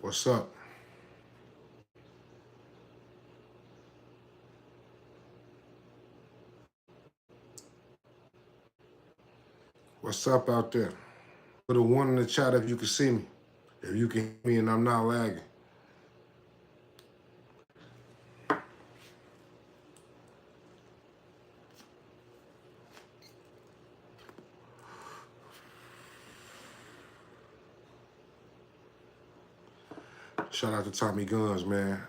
What's up? What's up out there? Put a one in the chat if you can see me. If you can hear me and I'm not lagging. Shout out to Tommy Guns, man.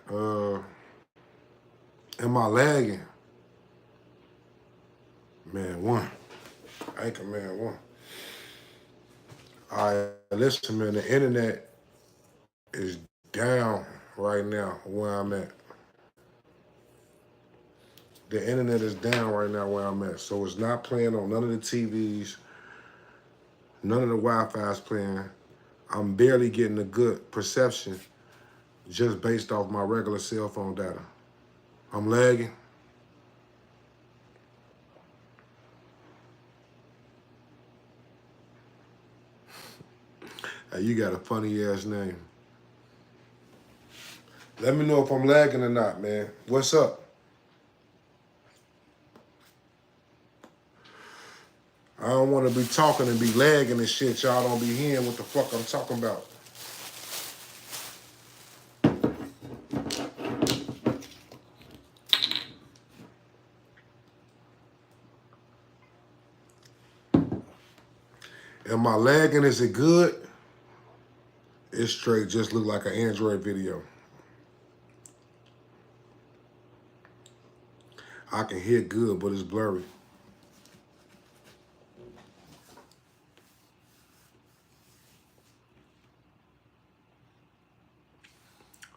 Am I lagging? Man, one. Anchor man, one. All right, listen, man. The internet is down right now where I'm at. The internet is down right now where I'm at. So it's not playing on none of the TVs. None of the Wi-Fi's playing. I'm barely getting a good perception just based off my regular cell phone data. I'm lagging. Hey, you got a funny ass name. Let me know if I'm lagging or not, man. What's up? I don't want to be talking and be lagging and shit. Y'all don't be hearing what the fuck I'm talking about. Am I lagging? Is it good? It's straight. Just look like an Android video. I can hear good, but it's blurry.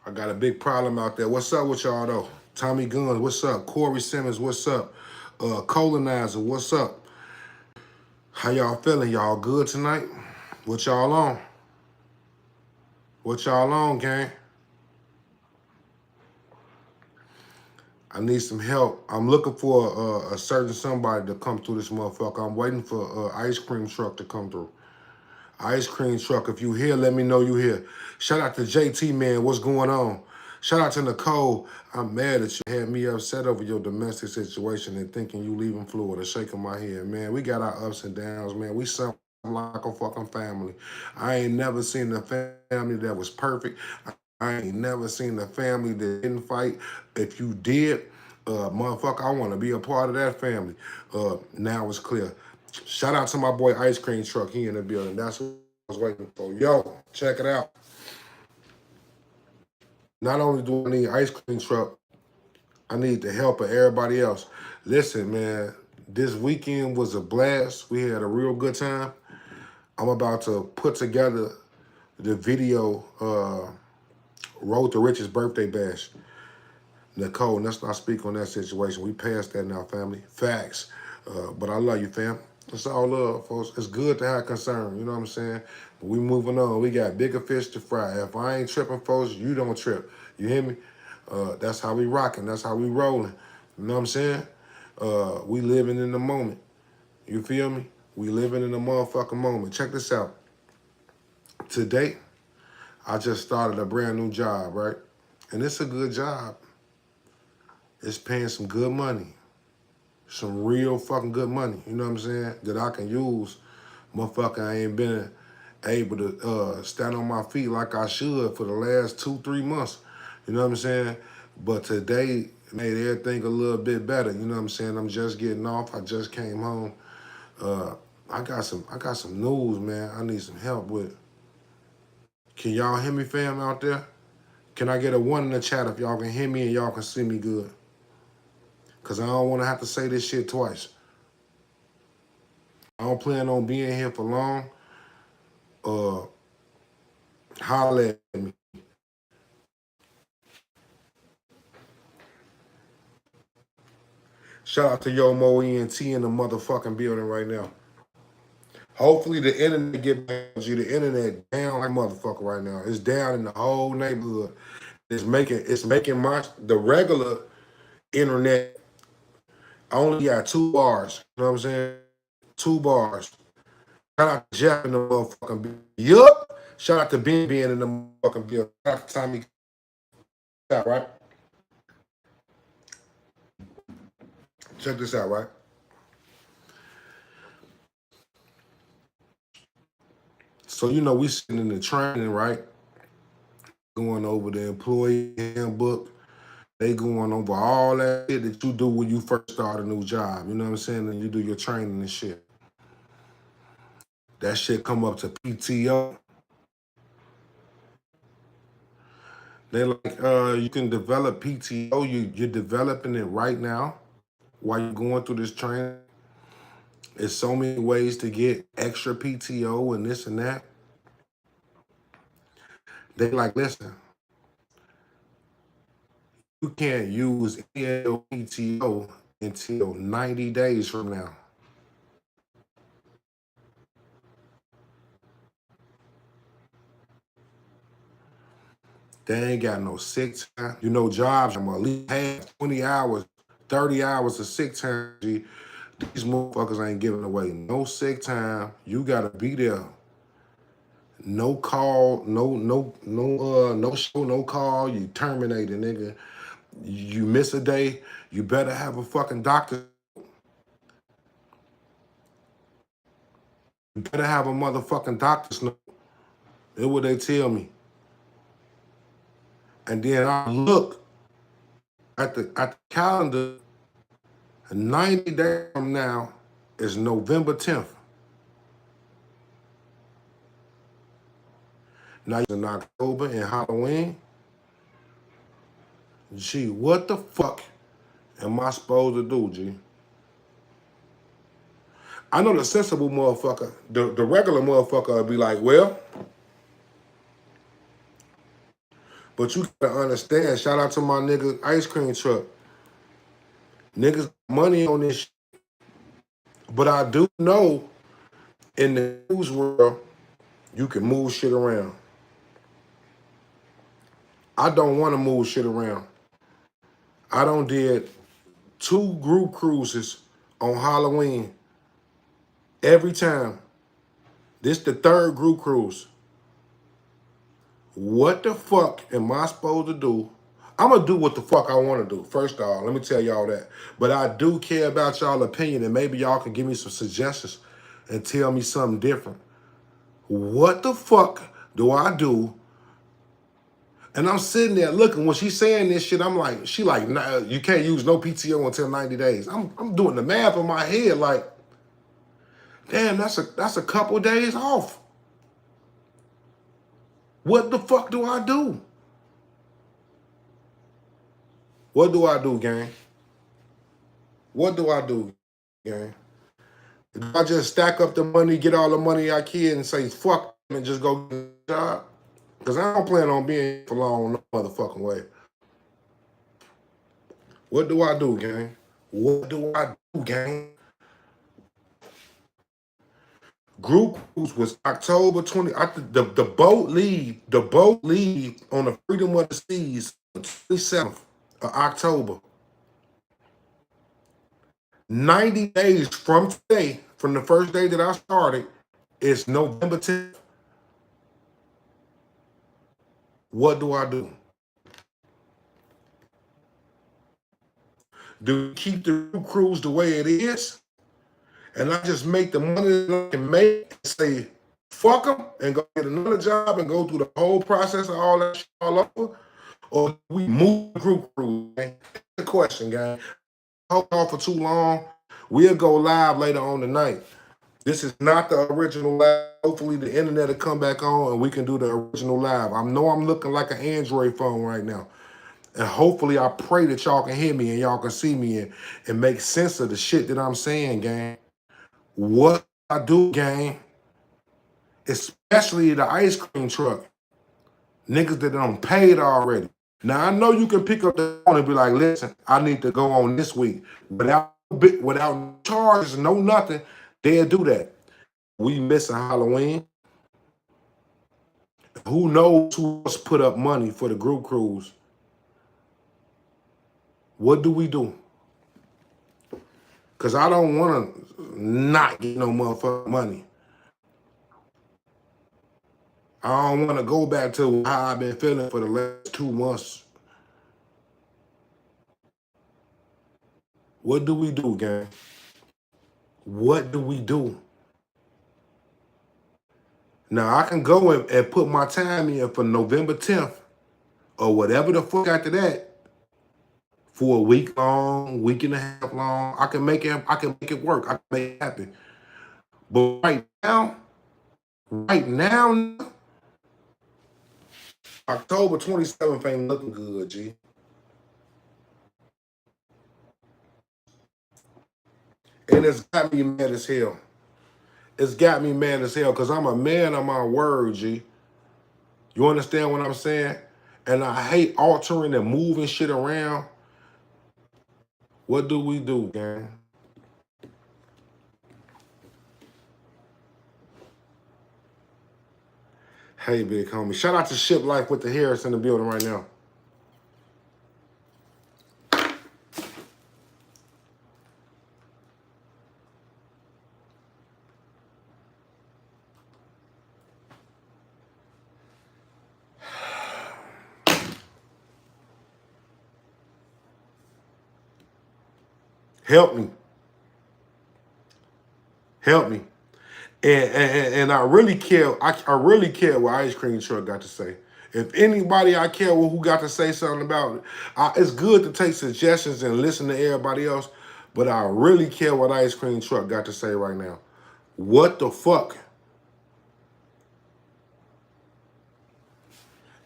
I got a big problem out there. What's up with y'all though? Tommy Guns, what's up? Corey Simmons, what's up? Colonizer, what's up? How y'all feeling? Y'all good tonight? What y'all on? What y'all on, gang? I need some help. I'm looking for a certain somebody to come through this motherfucker. I'm waiting for an ice cream truck to come through. Ice cream truck, if you here, let me know you here. Shout out to JT, man. What's going on? Shout out to Nicole. I'm mad at you. Had me upset over your domestic situation and thinking you leaving Florida. Shaking my head, man. We got our ups and downs, man. We something like a fucking family. I ain't never seen a family that was perfect. I ain't never seen a family that didn't fight. If you did, motherfucker, I want to be a part of that family. Now it's clear. Shout out to my boy Ice Cream Truck. He in the building. That's what I was waiting for. Yo, check it out. Not only do I need Ice Cream Truck, I need the help of everybody else. Listen, man, this weekend was a blast. We had a real good time. I'm about to put together the video, Road to Rich's birthday bash. Nicole, let's not speak on that situation. We passed that now, family. Facts. But I love you, fam. It's all love, folks. It's good to have concern, you know what I'm saying? But we moving on. We got bigger fish to fry. If I ain't tripping, folks, you don't trip. You hear me? That's how we rocking. That's how we rolling. You know what I'm saying? We living in the moment. You feel me? We living in the motherfucking moment. Check this out. Today, I just started a brand new job, right? And it's a good job. It's paying some good money. Some real fucking good money, you know what I'm saying? That I can use. Motherfucker, I ain't been able to stand on my feet like I should for the last 2-3 months. You know what I'm saying? But today made everything a little bit better. You know what I'm saying? I'm just getting off. I just came home. I got some news, man. I need some help with. Can y'all hear me, fam, out there? Can I get a one in the chat if y'all can hear me and y'all can see me good? Because I don't want to have to say this shit twice. I don't plan on being here for long. Holler at me. Shout out to Yo Mo ENT in the motherfucking building right now. Hopefully the internet get back to you. The internet down like motherfucker right now. It's down in the whole neighborhood. It's making the regular internet. I only got 2 bars. You know what I'm saying? 2 bars. Shout out to Jeff in the motherfucking building. Yup. Shout out to Ben being in the fucking bill. Shout out to Tommy out, right? Check this out, right? So we sitting in the training, right? Going over the employee handbook. They going over all that shit that you do when you first start a new job. You know what I'm saying? And you do your training and shit. That shit come up to PTO. They like, you can develop PTO. You're developing it right now while you're going through this training. There's so many ways to get extra PTO and this and that. They like, listen, you can't use any of your PTO until 90 days from now. They ain't got no sick time. Jobs, I'm at least half 20 hours, 30 hours of sick time. These motherfuckers ain't giving away no sick time. You gotta be there. No call, no show, no call. You terminated, nigga. You miss a day, you better have a fucking doctor. You better have a motherfucking doctor's note. That's what they tell me. And then I look at the calendar. 90 days from now is November 10th. Now it's in October and Halloween. Gee, what the fuck am I supposed to do, G? I know the sensible motherfucker, the regular motherfucker will be like, well, but you gotta understand, shout out to my nigga ice cream truck. Niggas money on this shit. But I do know in the news world, you can move shit around. I don't want to move shit around. I done did 2 group cruises on Halloween. Every time. This the 3rd group cruise. What the fuck am I supposed to do? I'm going to do what the fuck I want to do. First of all, let me tell y'all that. But I do care about y'all opinion, and maybe y'all can give me some suggestions and tell me something different. What the fuck do I do? And I'm sitting there looking, when she's saying this shit, I'm like, she like, nah, you can't use no PTO until 90 days. I'm doing the math in my head like, damn, that's a couple days off. What the fuck do I do? What do I do, gang? What do I do, gang? Do I just stack up the money, get all the money I can, and say fuck them and just go get a job? Because I don't plan on being here for long no motherfucking way. What do I do, gang? What do I do, gang? Group cruise was October 20. The boat leave. The boat leave on the Freedom of the Seas, the 27th of October. 90 days from today, from the first day that I started, it's November 10th. What do I do? Do we keep the group cruise the way it is? And I just make the money that I can make and say, fuck them, and go get another job and go through the whole process of all that shit all over? Or do we move the group cruise? That's the question, guys. Hold on for too long. We'll go live later on tonight. This is not the original live. Hopefully the internet will come back on and we can do the original live. I know I'm looking like an Android phone right now. And hopefully I pray that y'all can hear me and y'all can see me and make sense of the shit that I'm saying, gang. What I do, gang, especially the ice cream truck. Niggas that done paid already. Now I know you can pick up the phone and be like, listen, I need to go on this week. Without charges, no nothing, they'll do that. We missing Halloween. Who knows who else put up money for the group cruise? What do we do? Because I don't want to not get no motherfucking money. I don't want to go back to how I've been feeling for the last 2 months. What do we do, gang? What do we do? Now I can go and put my time in for November 10th or whatever the fuck after that for a week long, week and a half long. I can make it. I can make it work. I can make it happen. But right now, October 27th ain't looking good, G. And it's got me mad as hell. It's got me mad as hell because I'm a man of my word, G. You understand what I'm saying? And I hate altering and moving shit around. What do we do, gang? Hey, big homie. Shout out to Ship Life with the Harris in the building right now. Help me. Help me. And I really care. I really care what Ice Cream Truck got to say. If anybody I care who got to say something about it, it's good to take suggestions and listen to everybody else, but I really care what Ice Cream Truck got to say right now. What the fuck?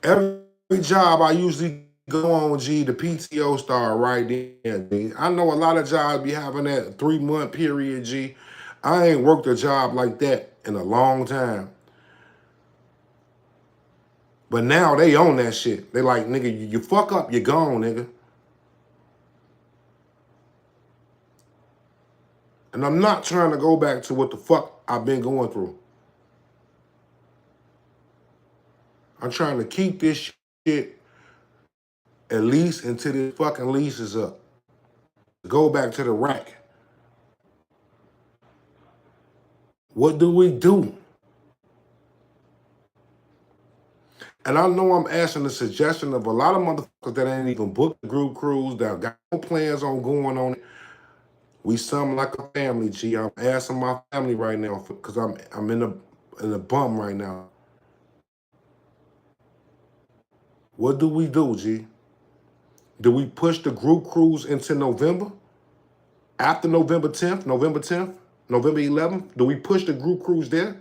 Every job I usually go on, G, the PTO start right then, G. I know a lot of jobs be having that 3-month period, G. I ain't worked a job like that in a long time. But now they own that shit. They like, nigga, you fuck up, you gone, nigga. And I'm not trying to go back to what the fuck I've been going through. I'm trying to keep this shit at least until this fucking lease is up. Go back to the rack. What do we do? And I know I'm asking the suggestion of a lot of motherfuckers that ain't even booked the group cruise, that got no plans on going on it. We something like a family, G. I'm asking my family right now because I'm in a bum right now. What do we do, G? Do we push the group cruise into November? After November 10th, November 10th, November 11th? Do we push the group cruise there?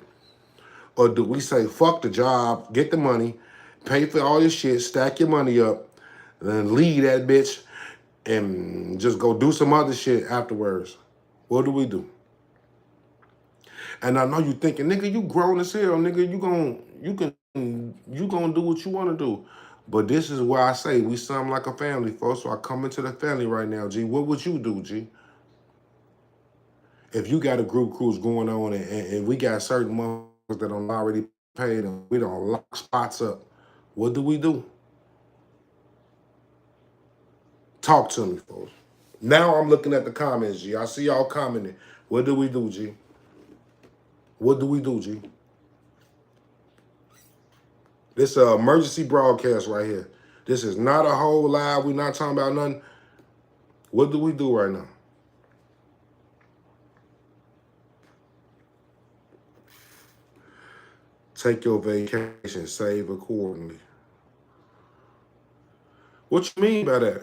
Or do we say, fuck the job, get the money, pay for all your shit, stack your money up, then leave that bitch and just go do some other shit afterwards? What do we do? And I know you thinking, nigga, you grown as hell, nigga, you gonna do what you wanna do. But this is why I say we sound like a family, folks. So I come into the family right now, G. What would you do, G? If you got a group cruise going on and we got certain motherfuckers that don't already paid and we don't lock spots up, what do we do? Talk to me, folks. Now I'm looking at the comments, G. I see y'all commenting. What do we do, G? What do we do, G? This is an emergency broadcast right here. This is not a whole live. We're not talking about nothing. What do we do right now? Take your vacation, save accordingly. What you mean by that?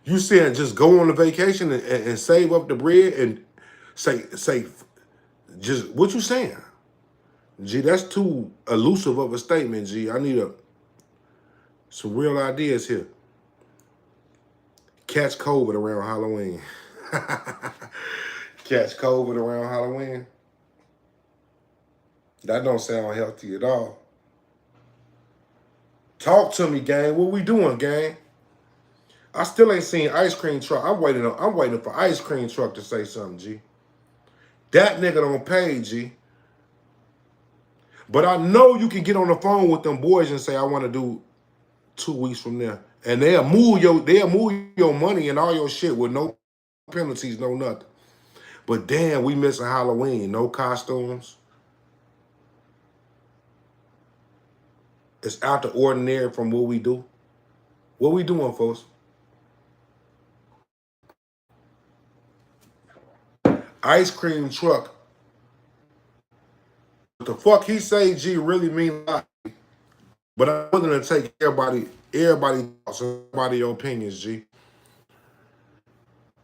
You saying just go on a vacation and save up the bread and say just what you saying? G, that's too elusive of a statement, G. I need some real ideas here. Catch COVID around Halloween. Catch COVID around Halloween. That don't sound healthy at all. Talk to me, gang. What we doing, gang? I still ain't seen Ice Cream Truck. I'm waiting for Ice Cream Truck to say something, G. That nigga don't pay, G. But I know you can get on the phone with them boys and say, I want to do 2 weeks from there. And they'll move your money and all your shit with no penalties, no nothing. But damn, we missing Halloween. No costumes. It's out the ordinary from what we do. What we doing, folks? Ice cream truck. What the fuck he say, G, really mean a lot. But I'm willing to take everybody thoughts, everybody opinions, G.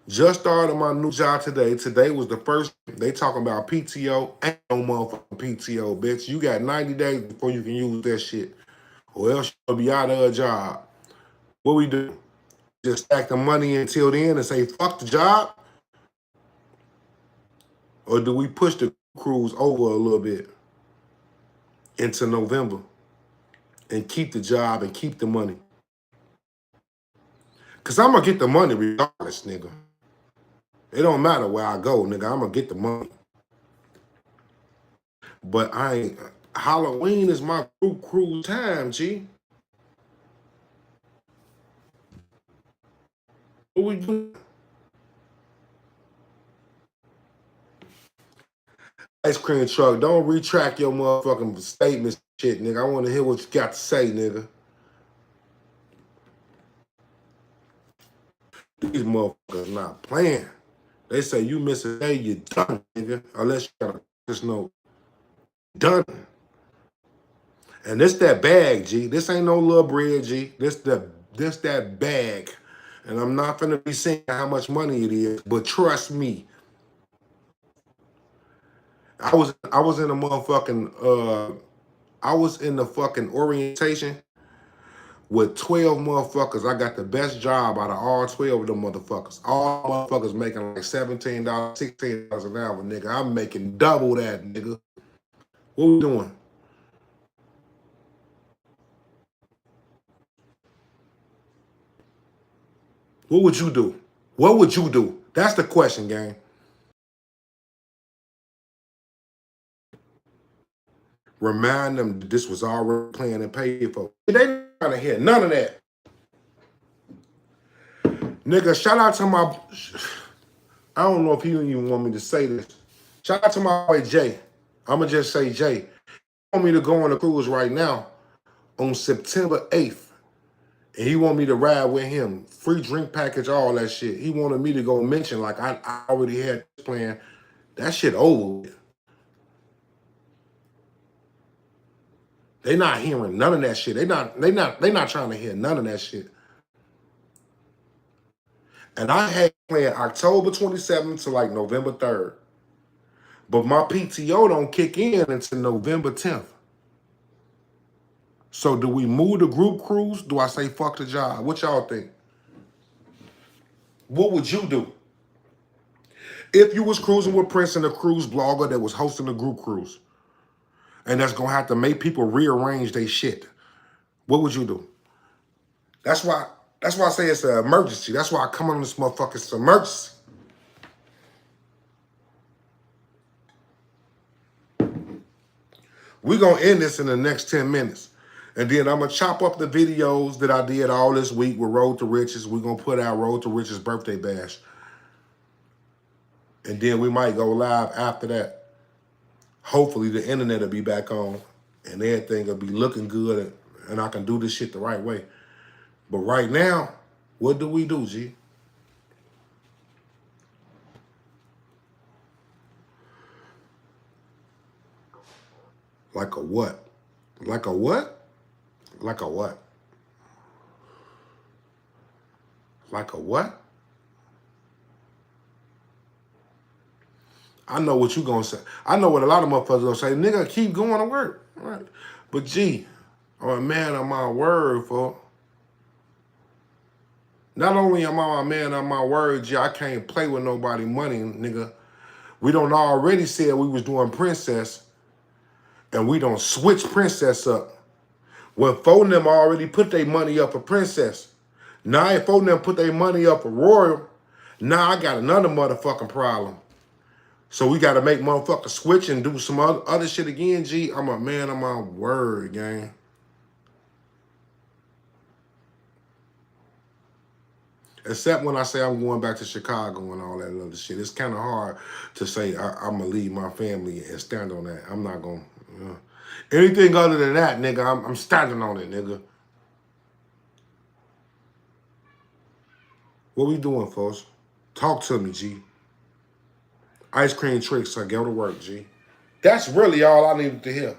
Just started my new job today. Today was the first. They talking about PTO. Ain't no motherfucking PTO, bitch. You got 90 days before you can use that shit. Or else you'll be out of a job. What we do? Just stack the money until then and say, fuck the job? Or do we push the cruise over a little bit into November and keep the job and keep the money? Because I'm going to get the money regardless, nigga. It don't matter where I go, nigga. I'm going to get the money. But I ain't. Halloween is my group cruise time, G. What we do? Ice cream truck, don't retract your motherfucking statements, shit, nigga. I want to hear what you got to say, nigga. These motherfuckers not playing. They say you miss a day, you done, nigga. Unless you got this note. Done. And this that bag, G. This ain't no little bread, G. This that bag. And I'm not finna be saying how much money it is, but trust me. I was in a motherfucking I was in the fucking orientation with 12 motherfuckers. I got the best job out of all 12 of them motherfuckers. All motherfuckers making like $17, $16 an hour, nigga. I'm making double that, nigga. What we doing? What would you do? What would you do? That's the question, gang. Remind them that this was already planned and paid for. They ain't trying to hear none of that. Nigga, shout out to my... I don't know if you even want me to say this. Shout out to my boy Jay. I'ma just say Jay. He want me to go on a cruise right now on September 8th. And he want me to ride with him. Free drink package, all that shit. He wanted me to go mention like I already had this plan. That shit over with. They not hearing none of that shit. They not trying to hear none of that shit. And I had planned October 27th to like November 3rd. But my PTO don't kick in until November 10th. So do we move the group cruise? Do I say fuck the job? What y'all think? What would you do? If you was cruising with Prince and a cruise blogger that was hosting a group cruise, and that's gonna have to make people rearrange their shit, what would you do? That's why I say it's an emergency. That's why I come on this motherfucker, it's an emergency. We're gonna end this in the next 10 minutes. And then I'm gonna chop up the videos that I did all this week with Road to Riches. We're gonna put out Road to Riches birthday bash. And then we might go live after that. Hopefully the internet will be back on and everything will be looking good and I can do this shit the right way. But right now, what do we do, G? Like a what? Like a what? Like a what? Like a what? I know what you gonna say. I know what a lot of motherfuckers gonna say. Nigga, keep going to work. All right. But G, I'm a man of my word, for. Not only am I a man of my word, G, I can't play with nobody money, nigga. We don't already said we was doing Princess, and we don't switch Princess up. When phone them already put their money up for Princess. Now if phone them put their money up for Royal, now I got another motherfucking problem. So we got to make motherfuckers switch and do some other shit again, G. I'm a man of my word, gang. Except when I say I'm going back to Chicago and all that other shit. It's kind of hard to say I'm going to leave my family and stand on that. I'm not going to. Anything other than that, nigga, I'm standing on it, nigga. What we doing, folks? Talk to me, G. Ice cream tricks, I go to work, G. That's really all I needed to hear.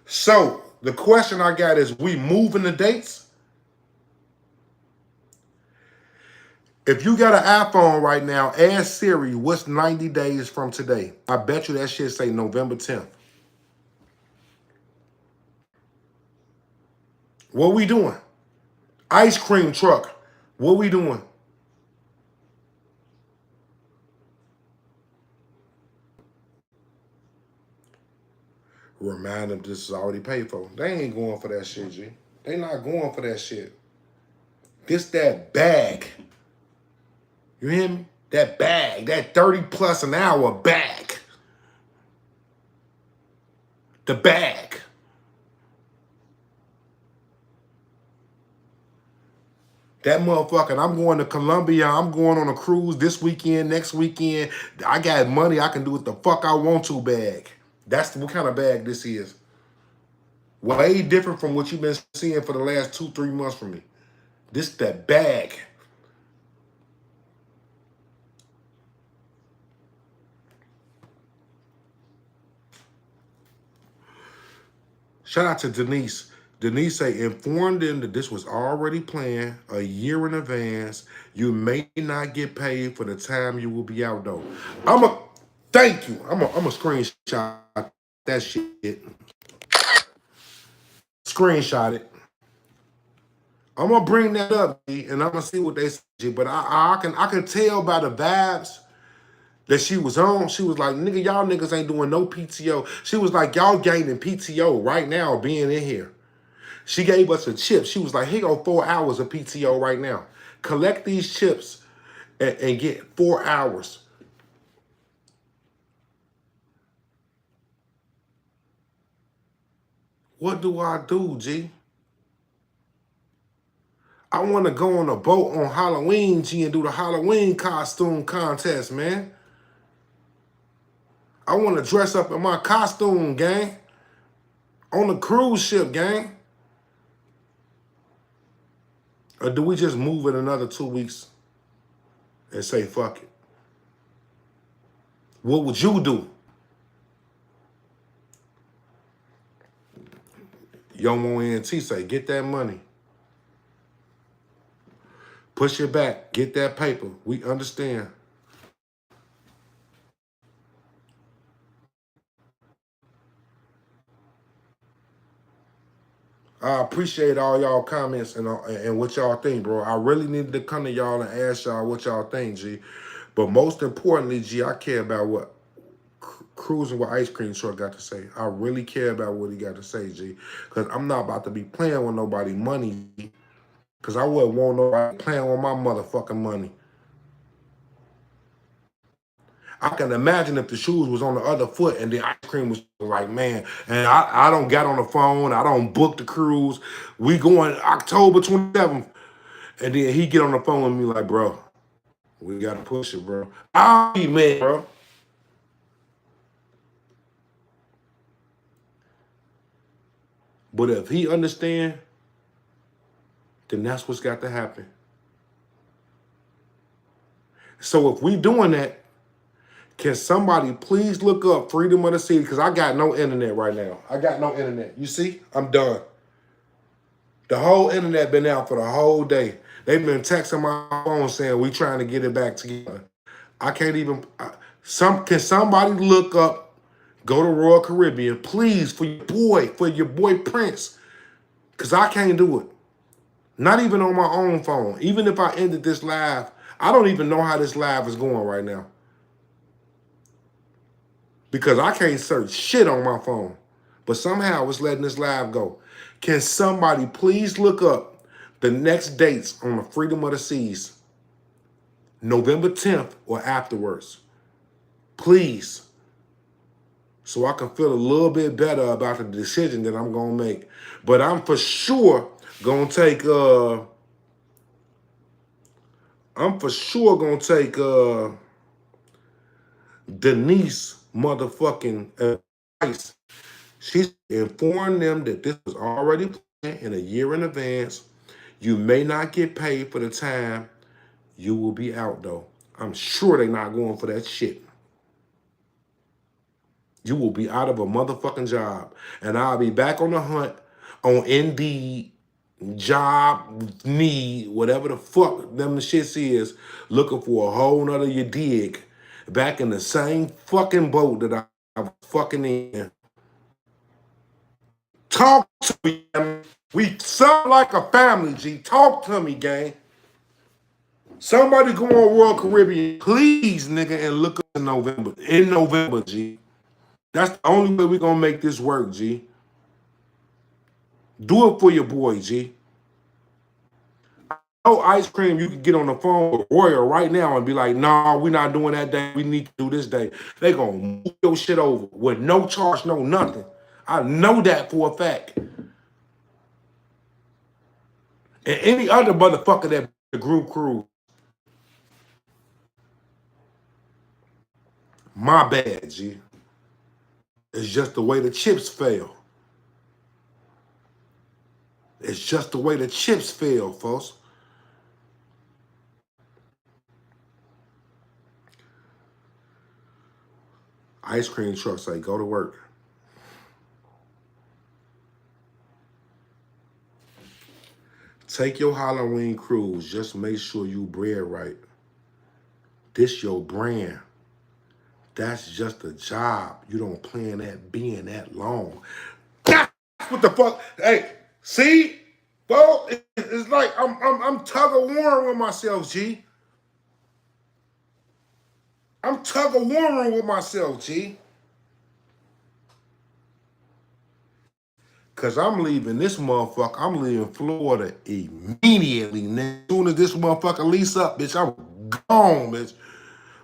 So, the question I got is, we moving the dates? If you got an iPhone right now, ask Siri, what's 90 days from today? I bet you that shit say November 10th. What we doing? Ice cream truck. What we doing? Remind them this is already paid for. They ain't going for that shit, G. They not going for that shit. This that bag. You hear me? That bag. That 30 plus an hour bag. The bag. That motherfucker, I'm going to Colombia. I'm going on a cruise this weekend, next weekend. I got money. I can do what the fuck I want to bag. That's what kind of bag this is. Way different from what you've been seeing for the last 2-3 months from me. This that bag. Shout out to Denise. Denise say, inform them that this was already planned a year in advance. You may not get paid for the time you will be out though. Thank you. I'm a screenshot that shit. Screenshot it. I'm gonna bring that up, G, and I'm gonna see what they say. But I can tell by the vibes that she was on. She was like, nigga, y'all niggas ain't doing no PTO. She was like, y'all gaining PTO right now being in here. She gave us a chip. She was like, here go 4 hours of PTO right now. Collect these chips and get 4 hours. What do I do, G? I want to go on a boat on Halloween, G, and do the Halloween costume contest, man. I want to dress up in my costume, gang. On the cruise ship, gang. Or do we just move it another 2 weeks and say, fuck it? What would you do? Yomo ENT say, get that money. Push it back. Get that paper. We understand. I appreciate all y'all comments and what y'all think, bro. I really needed to come to y'all and ask y'all what y'all think, G. But most importantly, G, I care about what Cruising with Ice Cream Truck got to say. I really care about what he got to say, G. Because I'm not about to be playing with nobody money. Because I wouldn't want nobody playing with my motherfucking money. I can imagine if the shoes was on the other foot and the ice cream was like, man, and I don't get on the phone. I don't book the cruise. We going October 27th. And then he get on the phone with me like, bro, we got to push it, bro. I'll be mad, bro. But if he understand, then that's what's got to happen. So if we doing that, can somebody please look up Freedom of the City? Because I got no internet right now. I got no internet. You see? I'm done. The whole internet been out for the whole day. They've been texting my phone saying we trying to get it back together. I can't even. Can somebody look up? Go to Royal Caribbean, please, for your boy Prince, because I can't do it. Not even on my own phone. Even if I ended this live, I don't even know how this live is going right now. Because I can't search shit on my phone. But somehow it's letting this live go. Can somebody please look up the next dates on the Freedom of the Seas? November 10th or afterwards. Please. So I can feel a little bit better about the decision that I'm going to make. But I'm for sure Gonna take I'm for sure gonna take Denise motherfucking advice. She's informed them that this was already planned in a year in advance. You may not get paid for the time you will be out though. I'm sure they're not going for that shit. You will be out of a motherfucking job. And I'll be back on the hunt on Indeed, job, need, whatever the fuck them shits is, looking for a whole nother you dig. Back in the same fucking boat that I was fucking in. Talk to me, man. We sound like a family, G. Talk to me, gang. Somebody go on Royal Caribbean, please, nigga, and look up in November. In November, G. That's the only way we gonna make this work, G. Do it for your boy, G. No ice cream, you can get on the phone with Royal right now and be like, nah, we're not doing that day. We need to do this day. They gonna move your shit over with no charge, no nothing. I know that for a fact. And any other motherfucker that the group crew, my bad, G. It's just the way the chips fell. It's just the way the chips fell, folks. Ice cream truck say, go to work. Take your Halloween cruise. Just make sure you bread right. This your brand. That's just a job. You don't plan that being that long. That's what the fuck. Hey, see, bro, it's like I'm tug of war with myself, G. I'm tug of war with myself, G. Cause I'm leaving this motherfucker. I'm leaving Florida immediately. As soon as this motherfucker lease up, bitch, I'm gone, bitch.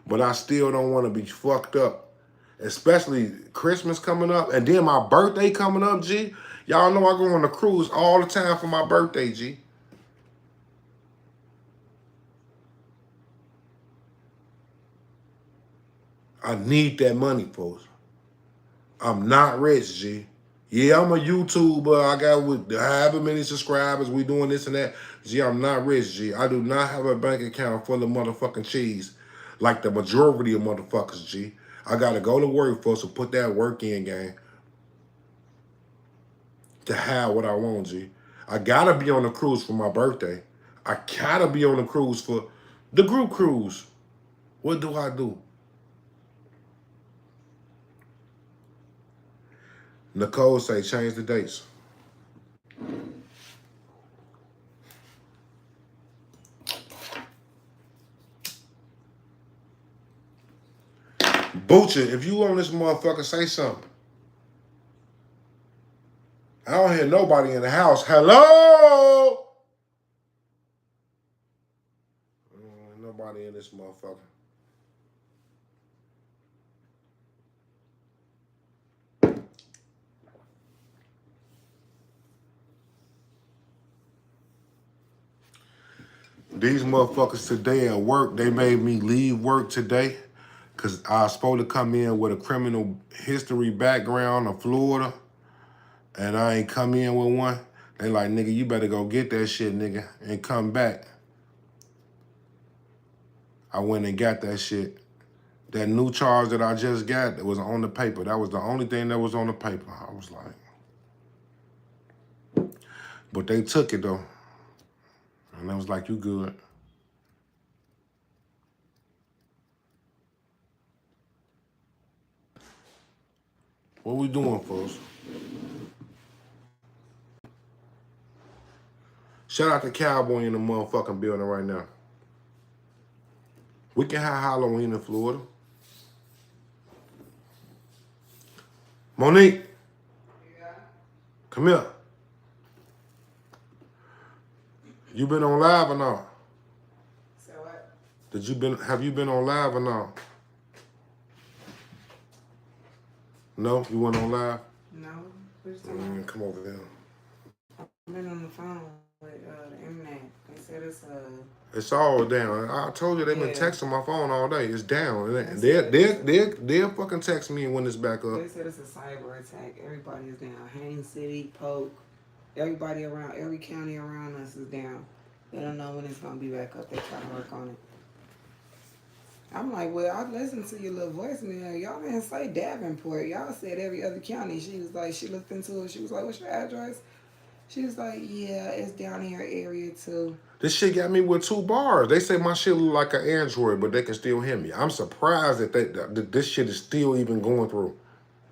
But I still don't want to be fucked up. Especially Christmas coming up. And then my birthday coming up, G. Y'all know I go on a cruise all the time for my birthday, G. I need that money, folks. I'm not rich, G. Yeah, I'm a YouTuber. I got with however many subscribers. We doing this and that. G, I'm not rich, G. I do not have a bank account full of motherfucking cheese like the majority of motherfuckers, G. I got to go to work, folks, to put that work in, gang, to have what I want, G. I got to be on the cruise for my birthday. I got to be on the cruise for the group cruise. What do I do? Nicole say, change the dates. Butcher, if you on this motherfucker, say something. I don't hear nobody in the house. Hello? Nobody in this motherfucker. These motherfuckers today at work, they made me leave work today because I was supposed to come in with a criminal history background of Florida, and I ain't come in with one. They like, nigga, you better go get that shit, nigga, and come back. I went and got that shit. That new charge that I just got that was on the paper. That was the only thing that was on the paper. I was like, but they took it though. And I was like, you good. What we doing, folks? Shout out to Cowboy in the motherfucking building right now. We can have Halloween in Florida. Monique. Yeah. Come here. You been on live or not? So what? Have you been on live or not? No? You went on live? No. Come over there. I've been on the phone with the internet. They said It's all down. I told you they've been yeah. texting my phone all day. It's down. They And said it's a they'll fucking text me when it's back up. they said it's a cyber attack. Everybody is down. Haines City, Polk, everybody around every county around us is down. They don't know when it's gonna be back up. They trying to work on it. I'm like, well, I listened to your little voicemail. Y'all didn't say Davenport. Y'all said every other county. She was like, she looked into it. She was like, what's your address? She was like, yeah, it's down in your area too. This shit got me with 2 bars. They say my shit look like an Android, but they can still hear me. I'm surprised that this shit is still even going through.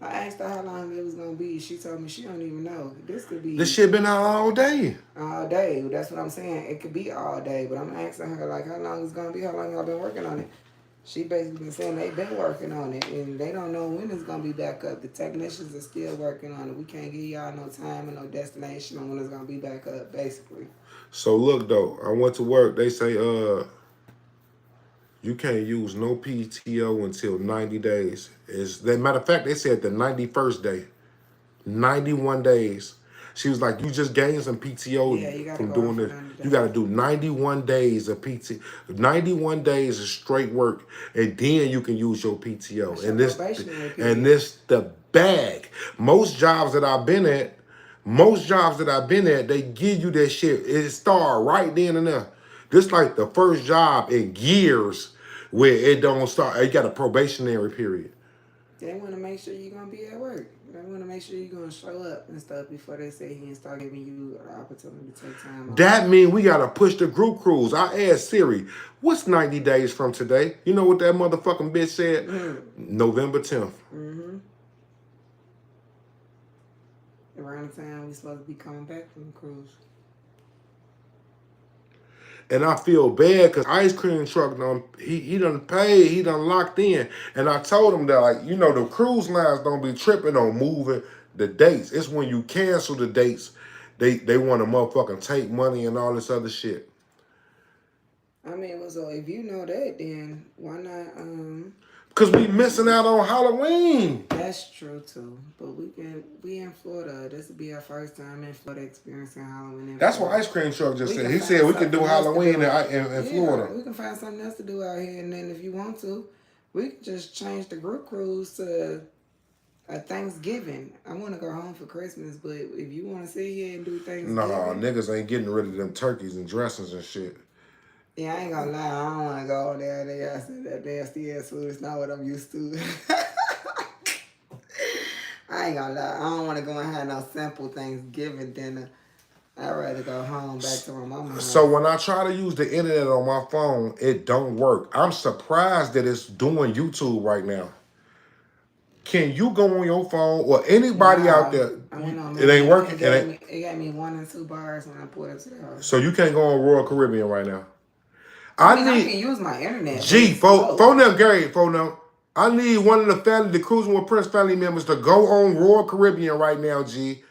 I asked her how long it was gonna be. She told me she don't even know. This could This be shit been out all day. all day. That's what I'm saying. It could be all day, but I'm asking her like how long it's gonna be. How long y'all been working on it? She basically been saying they've been working on it and they don't know when it's gonna be back up. The technicians are still working on it. We can't give y'all no time and no destination on when it's gonna be back up. Basically, So look though, I went to work. They say you can't use no PTO until 90 days. Matter of fact, they said the 91st day. 91 days. She was like, you just gained some PTO yeah, you gotta from go doing out for this. 90 You got to days. do 91 days of PT. 91 days of straight work, and then you can use your PTO. That's your And this, probationary and period. this the bag. Most jobs that I've been at, they give you that shit. It start right then and there. This like the first job in years where it don't start. You got a probationary period. They want to make sure you're gonna be at work. They want to make sure you're gonna show up and stuff before they say he and start giving you an opportunity to take time off. That mean we gotta push the group cruise. I asked Siri, what's 90 days from today? You know what that motherfucking bitch said? November 10th. Mm-hmm. Around the time we supposed to be coming back from the cruise. And I feel bad because ice cream truck he done paid, he done locked in. And I told him that like, the cruise lines don't be tripping on moving the dates. It's when you cancel the dates, they want to motherfucking take money and all this other shit. I mean, well, so if you know that, then why not? Cause we missing out on Halloween. That's true too. But we in Florida. This will be our first time in Florida experiencing Halloween in That's what Florida. ice cream truck just We said. can He said find we can do something else to Halloween do. in Yeah, Florida. we can find something else to do out here, and then if you want to, we can just change the group cruise to a Thanksgiving. I want to go home for Christmas, but if you want to sit here and do Nah, Thanksgiving, niggas ain't getting rid of them turkeys and dressings and shit. yeah, I ain't gonna lie, I don't want to go there. They said that nasty ass food is not what I'm used to. I ain't gonna lie, I don't want to go and have no simple Thanksgiving dinner. I'd rather go home back to my mama's So house. when I try to use the internet on my phone, it don't work. I'm surprised that it's doing YouTube right now. Can you go on your phone or anybody out Nah, there? I went on It ain't mine. working. It ain't. It gave me 1 and 2 bars when I pulled up to the house. So you can't go on Royal Caribbean right now. I I mean, I need can use my internet, but G it's slow. phone them Gary phone them. I need one of the cruising with Prince family members to go on Royal Caribbean right now, G,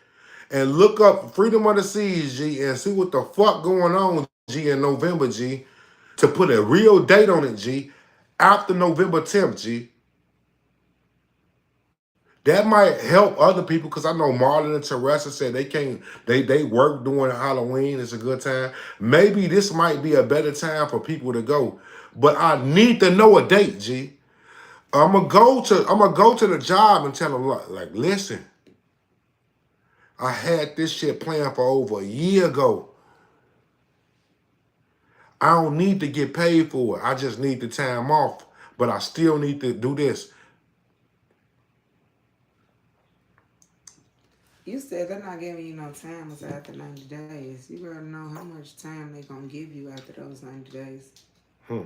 and look up Freedom of the Seas, G, and see what the fuck going on, G, in November, G, to put a real date on it, G, after November 10th, G. That might help other people because I know Marlon and Teresa said they can't, they work during Halloween. It's a good time. Maybe this might be a better time for people to go. But I need to know a date, G. I'm gonna go to the job and tell them like, listen, I had this shit planned for over a year ago. I don't need to get paid for it. I just need the time off. But I still need to do this. You said they're not giving you no time until after 90 days. You gotta know how much time they gonna give you after those 90 days. Hmm.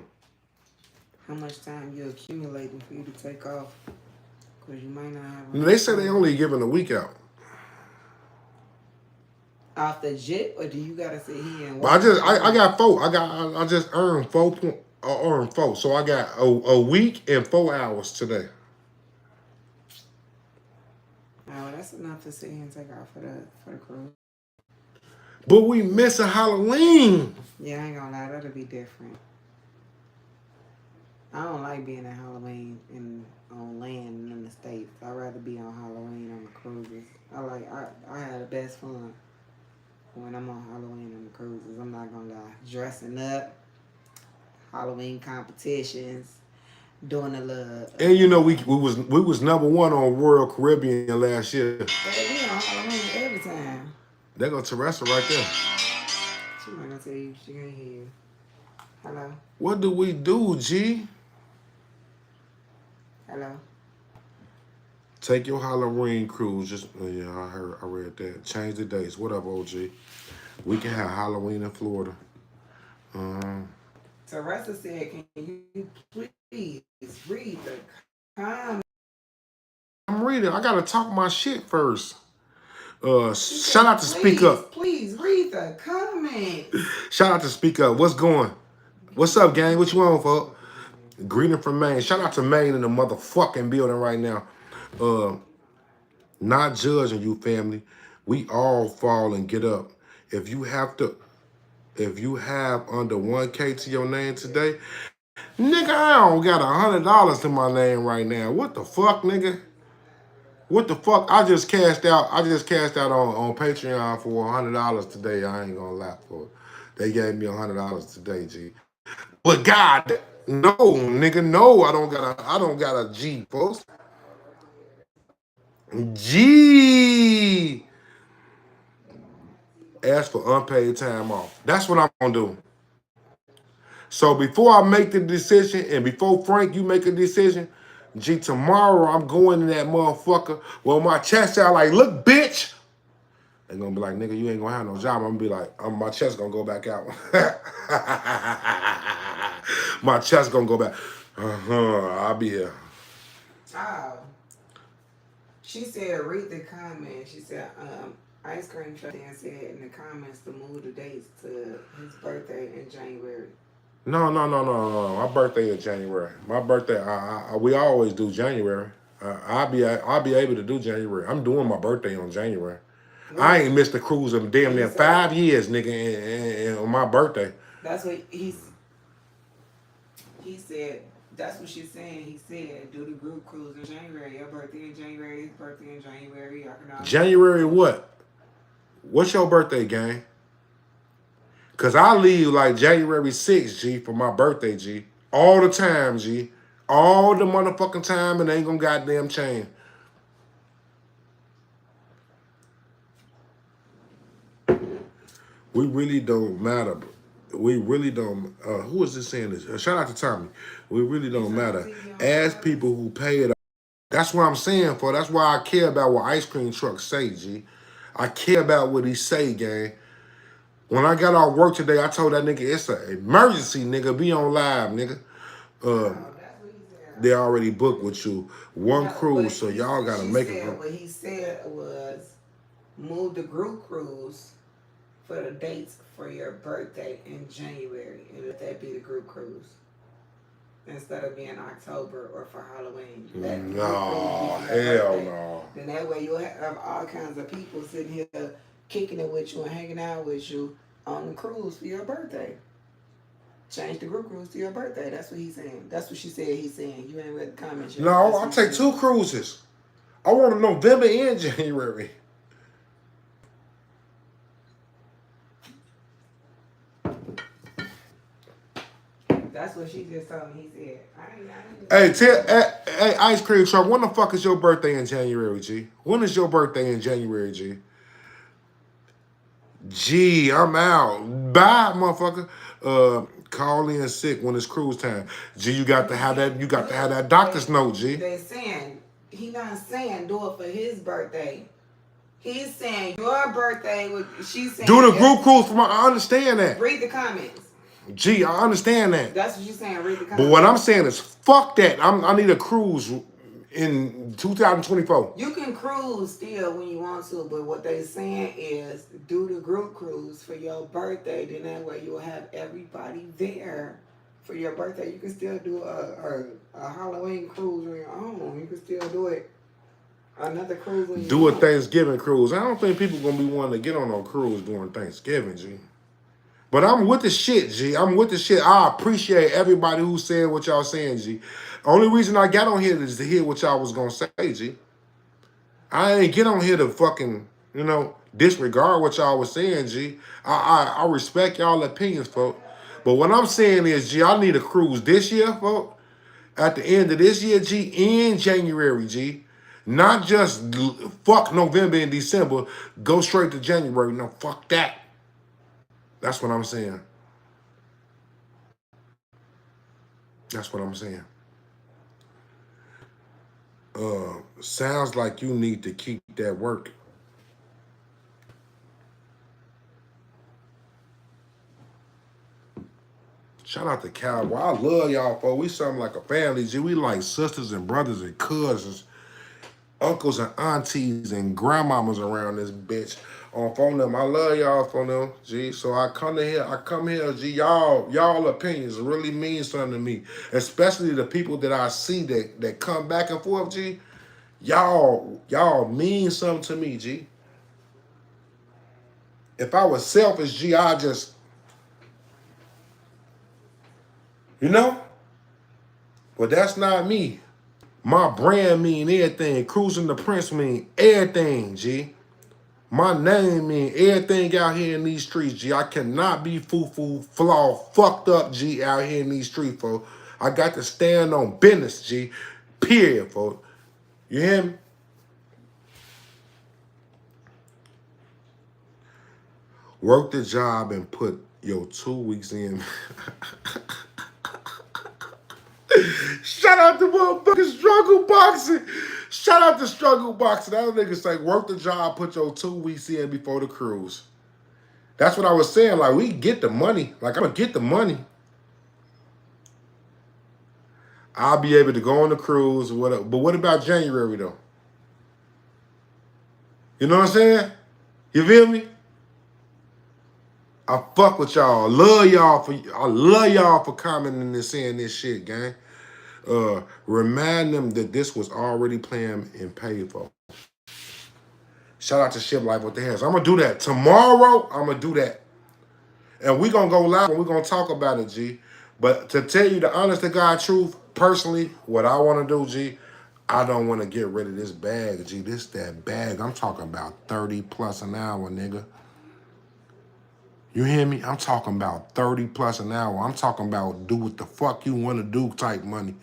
How much time you're accumulating for you to take off. Because you might not have They enough say they time. only giving a week out. Off the jet, or do you gotta sit here and But I work just for a I week? got four. I just earned 4 point. I earned four. So I got a week and 4 hours today. Oh, that's enough to sit here and take off for the cruise. But we missing Halloween. Yeah, I ain't gonna lie, that'll be different. I don't like being at Halloween on land in the States. I'd rather be on Halloween on the cruises. I had the best fun. when I'm on Halloween on the cruises. I'm not gonna lie. Dressing up, Halloween competitions, doing a little. And you know we was #1 on Royal Caribbean last year. Hey, we on Halloween every time. There go Teresa right there. She might not tell you. She ain't hear you. Hello, What do we do, G? hello. Take your Halloween cruise. Just yeah, I read that. Change the dates. What up, OG? We can have Halloween in Florida. Um, Teresa said, "Can you please read the comments?" I'm reading. I gotta talk my shit first. She Shout said, out to Speak "Please, Up. please read the comments." Shout out to Speak Up. What's going? What's up, gang? What you on, folks? Greeting from Maine. Shout out to Maine in the motherfucking building right now. Uh, not judging you, family. We all fall and get up. If you have to, if you have under 1K to your name today, nigga, I don't got $100 to my name right now. What the fuck, nigga? What the fuck? I just cashed out. I just cashed out on Patreon for $100 today. I ain't gonna lie for it. They gave me $100 today, G. But God, no, nigga, no. I don't got a G, folks. G. Ask for unpaid time off. That's what I'm gonna do. So before I make the decision, and before Frank, you make a decision, G, tomorrow I'm going in that motherfucker. Well, my chest out like, look, bitch. They're gonna be like, nigga, you ain't gonna have no job. I'm gonna be like, my chest gonna go back out. My chest gonna go back. I'll be here. Oh, she said, "Read the comments." She said, "Ice cream truck and said in the comments to move the dates to his birthday in January." No. My birthday is January. My birthday, we always do January. I'll be able to do January. I'm doing my birthday on January. I What? ain't missed a cruise in damn He near said 5 years, nigga, on my birthday. that's what he said. That's what she's saying. He said, "Do the group cruise in January. Your birthday in January. His birthday in January. Y'all can all do the group January cruise." what? What's your birthday, gang? Cause I leave like January 6th, G, for my birthday, G. All the time, G. All the motherfucking time, and ain't gonna goddamn change. We really don't matter. We really don't. Who is this saying this? Shout out to Tommy. We really You don't turn the matter. TV on As regardless. people who pay it, that's what I'm saying for. That's why I care about what ice cream trucks say, G. I care about what he say, gang. When I got off work today, I told that nigga it's an emergency, nigga. Be on live, nigga. Uh, Oh, that's what he said. they already booked with you one No, but cruise, so y'all gotta she make it. said what he said was move the group cruise for the dates for your birthday in January, and let that be the group cruise instead of being October or for Halloween. Let the group cruise be No, for your hell birthday. no. Then that way you'll have all kinds of people sitting here kicking it with you and hanging out with you on the cruise for your birthday. Change the group cruise to your birthday. That's what he's saying. That's what she said. He's saying. You ain't read the comments yet, but No, that's I'll what he take said. 2 cruises. I want to November and January. That's what she just told me. He said, Hey, hey, ice cream truck. When the fuck is your birthday in January, G? When is your birthday in January, G? G, I'm out. Bye, motherfucker. Call in sick when it's cruise time. G, you got to have that. You got to have that doctor's note, G. they saying, he not saying do it for his birthday. He's saying your birthday, she's saying. Do the group cruise for my. I understand that. Read the comments. G, I understand that. That's what she's saying. Read the comments. But what I'm saying is, fuck that. I need a cruise in 2024. You can cruise still when you want to, but what they're saying is do the group cruise for your birthday. Then that way you'll have everybody there for your birthday. You can still do a Halloween cruise on your own. You can still do it another cruise when you Do a want. Thanksgiving cruise. I don't think people gonna be wanting to get on a cruise during Thanksgiving, G. But I'm with the shit, G. I'm with the shit. I appreciate everybody who said what y'all saying, G. Only reason I got on here is to hear what y'all was gonna say, G. I ain't get on here to fucking disregard what y'all was saying, G. I respect y'all opinions, folks. But what I'm saying is, G, I need a cruise this year, folks. At the end of this year, G, in January, G. Not just fuck November and December, go straight to January. No, fuck that. That's what I'm saying. That's what I'm saying. Sounds like you need to keep that work. Shout out to Cowboy. I love y'all, folks. We something like a family, G. We like sisters and brothers and cousins, uncles and aunties and grandmamas around this bitch. On phone them. I love y'all for them, G. So I come here, G. Y'all opinions really mean something to me. Especially the people that I see that come back and forth, G. Y'all mean something to me, G. If I was selfish, G, I just, you know? But that's not me. My brand mean everything. Cruising the Prince mean everything, G. My name mean everything out here in these streets, G. I cannot be foo-foo, flaw, fucked up, G, out here in these streets, folks. I got to stand on business, G. Period, folks. You hear me? Work the job and put your 2 weeks in. Shout out to motherfucking Struggle Boxing. Shout out to Struggle Boxing. That nigga say, work the job, put your 2 weeks in before the cruise. That's what I was saying. Like, we get the money. Like, I'm going to get the money. I'll be able to go on the cruise or whatever. But what about January, though? You know what I'm saying? You feel me? I fuck with y'all. I love y'all for commenting and saying this shit, gang. Remind them that this was already planned and paid for. Shout out to Ship Life with the hands. I'm gonna do that tomorrow. I'm gonna do that, and we gonna go live and we gonna talk about it, G. But to tell you the honest to God truth, personally, what I want to do, G, I don't want to get rid of this bag, G. That bag. I'm talking about 30 plus an hour, nigga. You hear me? I'm talking about 30 plus an hour. I'm talking about do what the fuck you want to do type money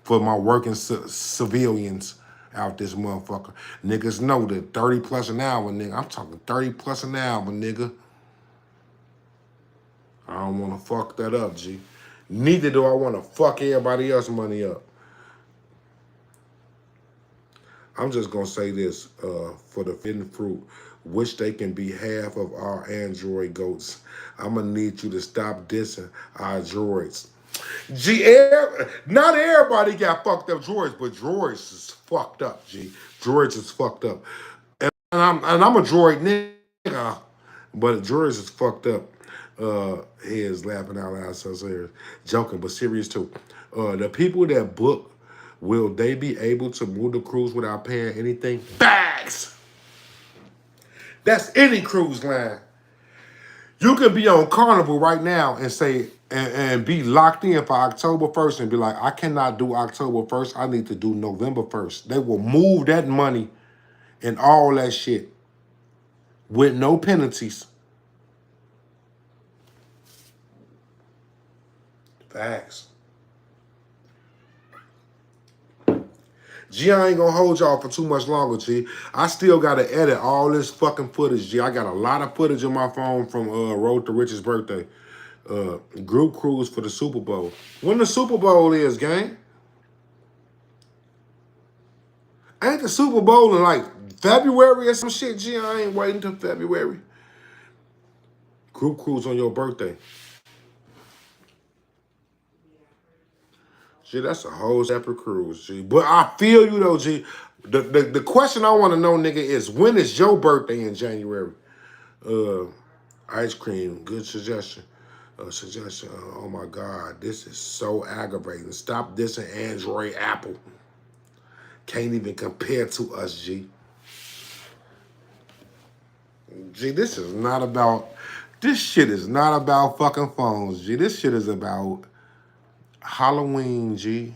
for my working civilians out this motherfucker. Niggas know that 30 plus an hour, nigga. I'm talking 30 plus an hour, nigga. I don't want to fuck that up, G. Neither do I want to fuck everybody else money up. I'm just going to say this for the forbidden fruit. Wish they can be half of our android goats. I'm going to need you to stop dissing our droids. G, not everybody got fucked up droids, but droids is fucked up, G. Droids is fucked up. And I'm a droid nigga, but droids is fucked up. He is laughing out loud, so serious. Joking, but serious too. The people that book, will they be able to move the cruise without paying anything? Facts! That's any cruise line. You can be on Carnival right now and say, and be locked in for October 1st and be like, I cannot do October 1st. I need to do November 1st. They will move that money and all that shit with no penalties. Facts. G, I ain't gonna hold y'all for too much longer, G. I still gotta edit all this fucking footage, G. I got a lot of footage on my phone from Road to Rich's birthday. Group cruise for the Super Bowl. When the Super Bowl is, gang? Ain't the Super Bowl in like February or some shit, G? I ain't waiting till February. Group cruise on your birthday. G, that's a whole separate cruise, G. But I feel you though, G. The question I want to know, nigga, is when is your birthday in January? Ice cream, good suggestion. Oh my God, this is so aggravating. Stop dissing Android Apple. Can't even compare to us, G. G, this shit is not about fucking phones, G. This shit is about Halloween, G.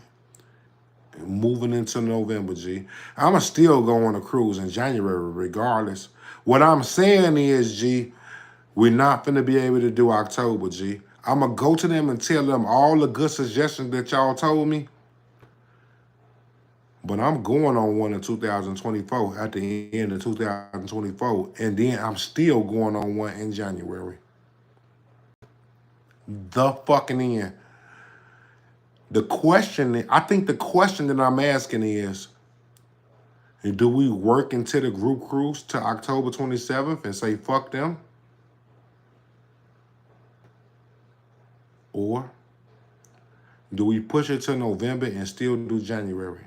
moving into November, G. I'ma still go on a cruise in January regardless. What I'm saying is, G, we're not finna be able to do October, G. I'ma go to them and tell them all the good suggestions that y'all told me. But I'm going on one in 2024 at the end of 2024. And then I'm still going on one in January. The fucking end. I think the question that I'm asking is, do we work into the group cruise to October 27th and say fuck them? Or do we push it to November and still do January?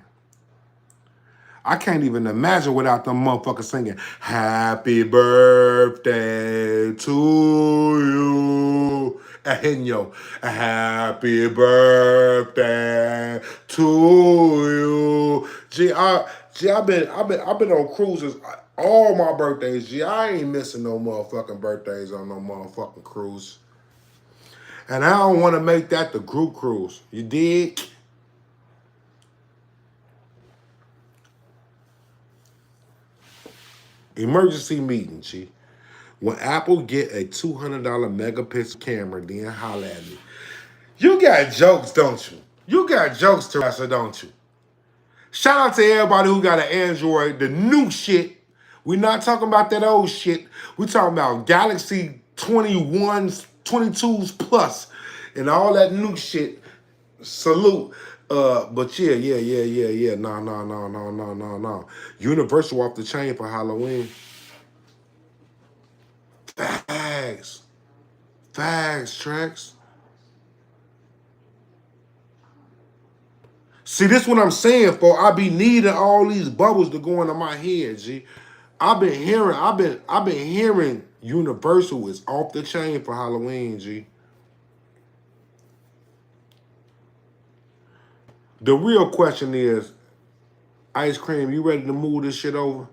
I can't even imagine without them motherfuckers singing "Happy Birthday to you," and yo, "Happy Birthday to you." I've been on cruises all my birthdays. I ain't missing no motherfucking birthdays on no motherfucking cruise, and I don't want to make that the group cruise. You dig? Emergency meeting, G. When Apple get a $200 megapixel camera, then holla at me. You got jokes, don't you? You got jokes, Teresa, don't you? Shout out to everybody who got an Android, the new shit. We not talking about that old shit. We talking about Galaxy 21s, 22s plus, and all that new shit. Salute. But yeah. No. Universal off the chain for Halloween. Facts. Facts, Tracks. See, this what I'm saying, for I be needing all these bubbles to go into my head, G. I've been hearing Universal is off the chain for Halloween, G. The real question is, Ice Cream, you ready to move this shit over?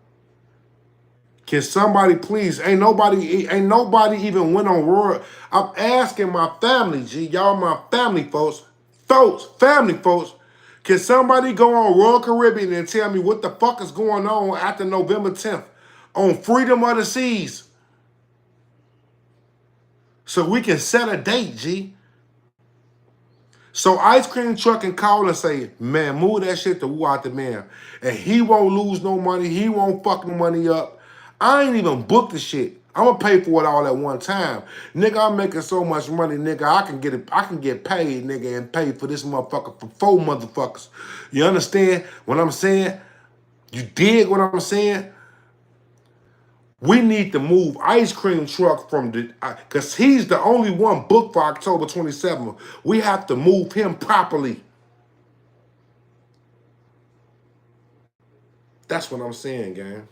Can somebody please? Ain't nobody even went on Royal. I'm asking my family, G. Y'all my family, folks. Family folks. Can somebody go on Royal Caribbean and tell me what the fuck is going on after November 10th on Freedom of the Seas? So we can set a date, G. So Ice Cream Truck can call and say, man, move that shit to Woo Out the Man. And he won't lose no money. He won't fuck no money up. I ain't even booked the shit. I'm gonna pay for it all at one time. Nigga, I'm making so much money, nigga, I can get paid, nigga, and pay for this motherfucker for 4 motherfuckers. You understand what I'm saying? You dig what I'm saying? We need to move Ice Cream Truck from because he's the only one booked for October 27th. We have to move him properly. That's what I'm saying, gang.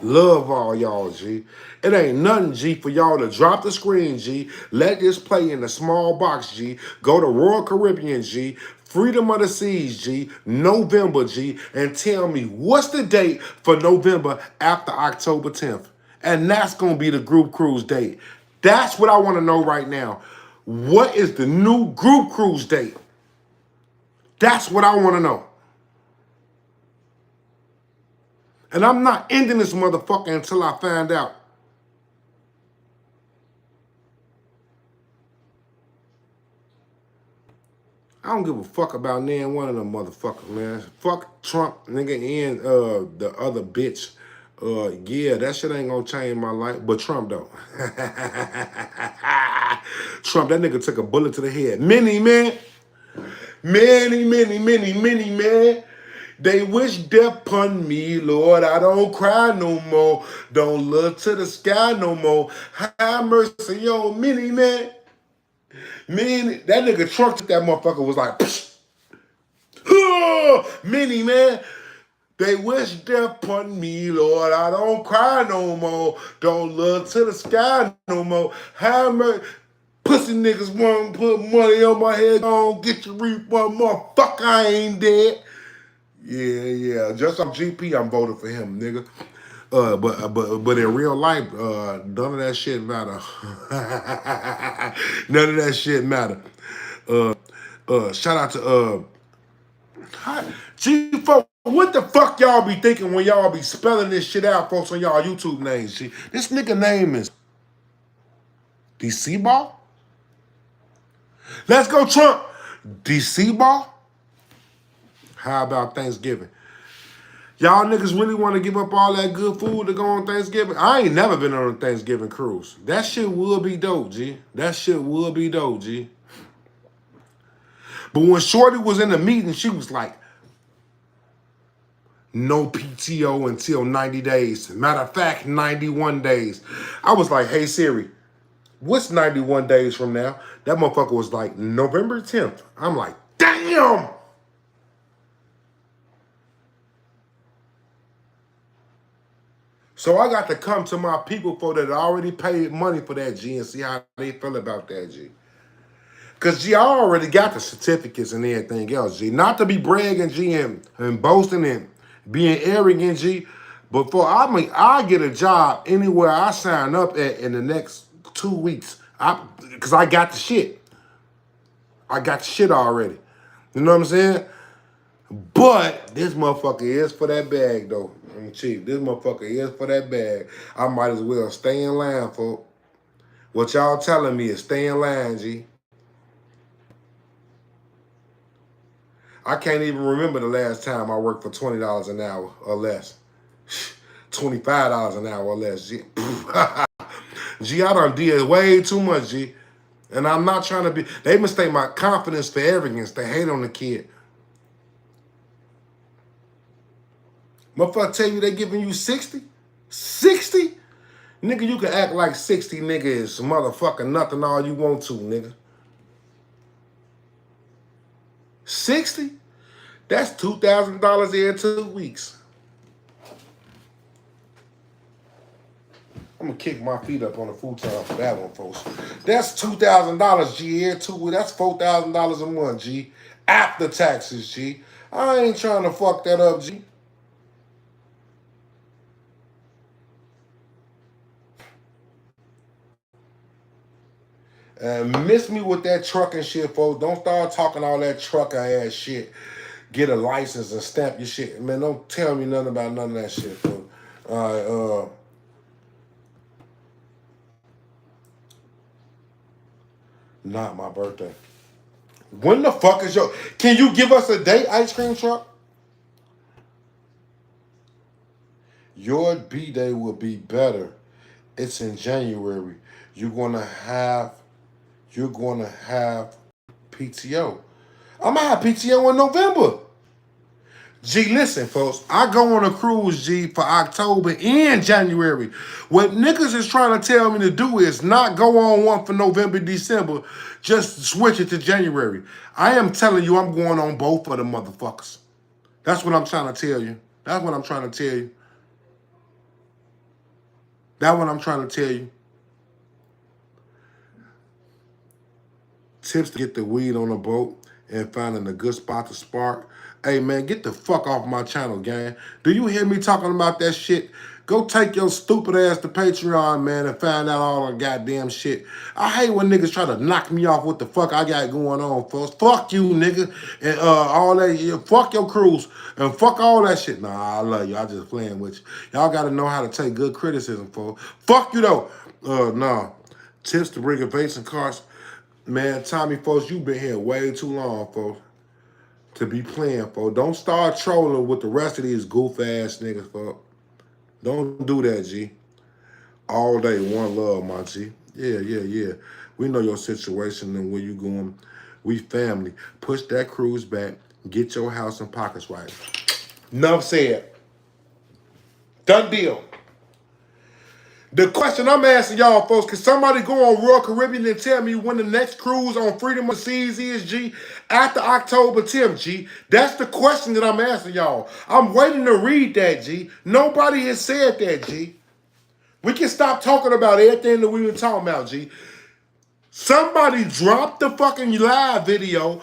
Love all y'all, G. It ain't nothing, G, for y'all to drop the screen, G. Let this play in the small box, G. Go to Royal Caribbean, G. Freedom of the Seas, G. November, G. And tell me what's the date for November after October 10th. And that's going to be the group cruise date. That's what I want to know right now. What is the new group cruise date? That's what I want to know. And I'm not ending this motherfucker until I find out. I don't give a fuck about neither one of them motherfuckers, man. Fuck Trump, nigga, and the other bitch. Yeah, that shit ain't gonna change my life, but Trump though. Trump, that nigga took a bullet to the head. Many, man. Many, man. They wish death upon me, Lord. I don't cry no more. Don't look to the sky no more. Have mercy on many, man. Many, that nigga Trump took that motherfucker was like, psh. Many, man. They wish death upon me, Lord. I don't cry no more. Don't look to the sky no more. Have mercy. Pussy niggas want to put money on my head. Don't get your refund, motherfucker. I ain't dead. Yeah. Just on GP, I'm voting for him, nigga. But in real life, none of that shit matter. None of that shit matter. Shout out to G folks. What the fuck y'all be thinking when y'all be spelling this shit out, folks, on y'all YouTube names? G, this nigga name is DC Ball. Let's go, Trump. DC Ball. How about Thanksgiving? Y'all niggas really want to give up all that good food to go on Thanksgiving? I ain't never been on a Thanksgiving cruise. That shit would be dope, G. That shit would be dope, G. But when Shorty was in the meeting, she was like, no PTO until 90 days. Matter of fact, 91 days. I was like, hey Siri, what's 91 days from now? That motherfucker was like, November 10th. I'm like, damn! So I got to come to my people for that already paid money for that, G, and see how they feel about that, G. Because, G, I already got the certificates and everything else, G. Not to be bragging, G, and boasting and being arrogant, G. But I get a job anywhere I sign up at in the next 2 weeks. Because I got the shit. I got the shit already. You know what I'm saying? But this motherfucker is for that bag, though. I'm cheap. This motherfucker is for that bag. I might as well stay in line, folks. What y'all telling me is stay in line, G. I can't even remember the last time I worked for $20 an hour or less. $25 an hour or less, G. G, I done did way too much, G. And I'm not trying to be... They mistake my confidence for arrogance. They hate on the kid. Motherfucker tell you they giving you 60? 60? Nigga, you can act like 60, nigga, is motherfucking nothing all you want to, nigga. 60? That's $2,000 every 2 weeks. I'm gonna kick my feet up on the futon for that one, folks. That's $2,000, G, every 2 weeks. That's $4,000 a month, G. After taxes, G. I ain't trying to fuck that up, G. And miss me with that trucking shit, folks. Don't start talking all that trucker ass shit. Get a license and stamp your shit. Man, don't tell me nothing about none of that shit, folks. Not my birthday. When the fuck is your... Can you give us a date, ice cream truck? Your B-Day will be better. It's in January. You're gonna have PTO. I'm gonna have PTO in November. G, listen, folks. I go on a cruise, G, for October and January. What niggas is trying to tell me to do is not go on one for November, December. Just switch it to January. I am telling you, I'm going on both of the motherfuckers. That's what I'm trying to tell you. That's what I'm trying to tell you. That's what I'm trying to tell you. Tips to get the weed on the boat and finding a good spot to spark. Hey, man, get the fuck off my channel, gang. Do you hear me talking about that shit? Go take your stupid ass to Patreon, man, and find out all the goddamn shit. I hate when niggas try to knock me off what the fuck I got going on, folks. Fuck you, nigga. And all that, yeah, fuck your cruise. And fuck all that shit. Nah, I love you. I just playing with you. Y'all got to know how to take good criticism, folks. Fuck you, though. Nah. Tips to bring evasive cars. Man, Tommy, folks, you been here way too long, folks, to be playing, folks. Don't start trolling with the rest of these goof-ass niggas, folks. Don't do that, G. All day, one love, my G. Yeah. We know your situation and where you going. We family. Push that cruise back. Get your house and pockets right. Enough said. Done deal. The question I'm asking y'all, folks, can somebody go on Royal Caribbean and tell me when the next cruise on Freedom of Seas is, G? After October 10th, G? That's the question that I'm asking y'all. I'm waiting to read that, G. Nobody has said that, G. We can stop talking about everything that we were talking about, G. Somebody drop the fucking live video,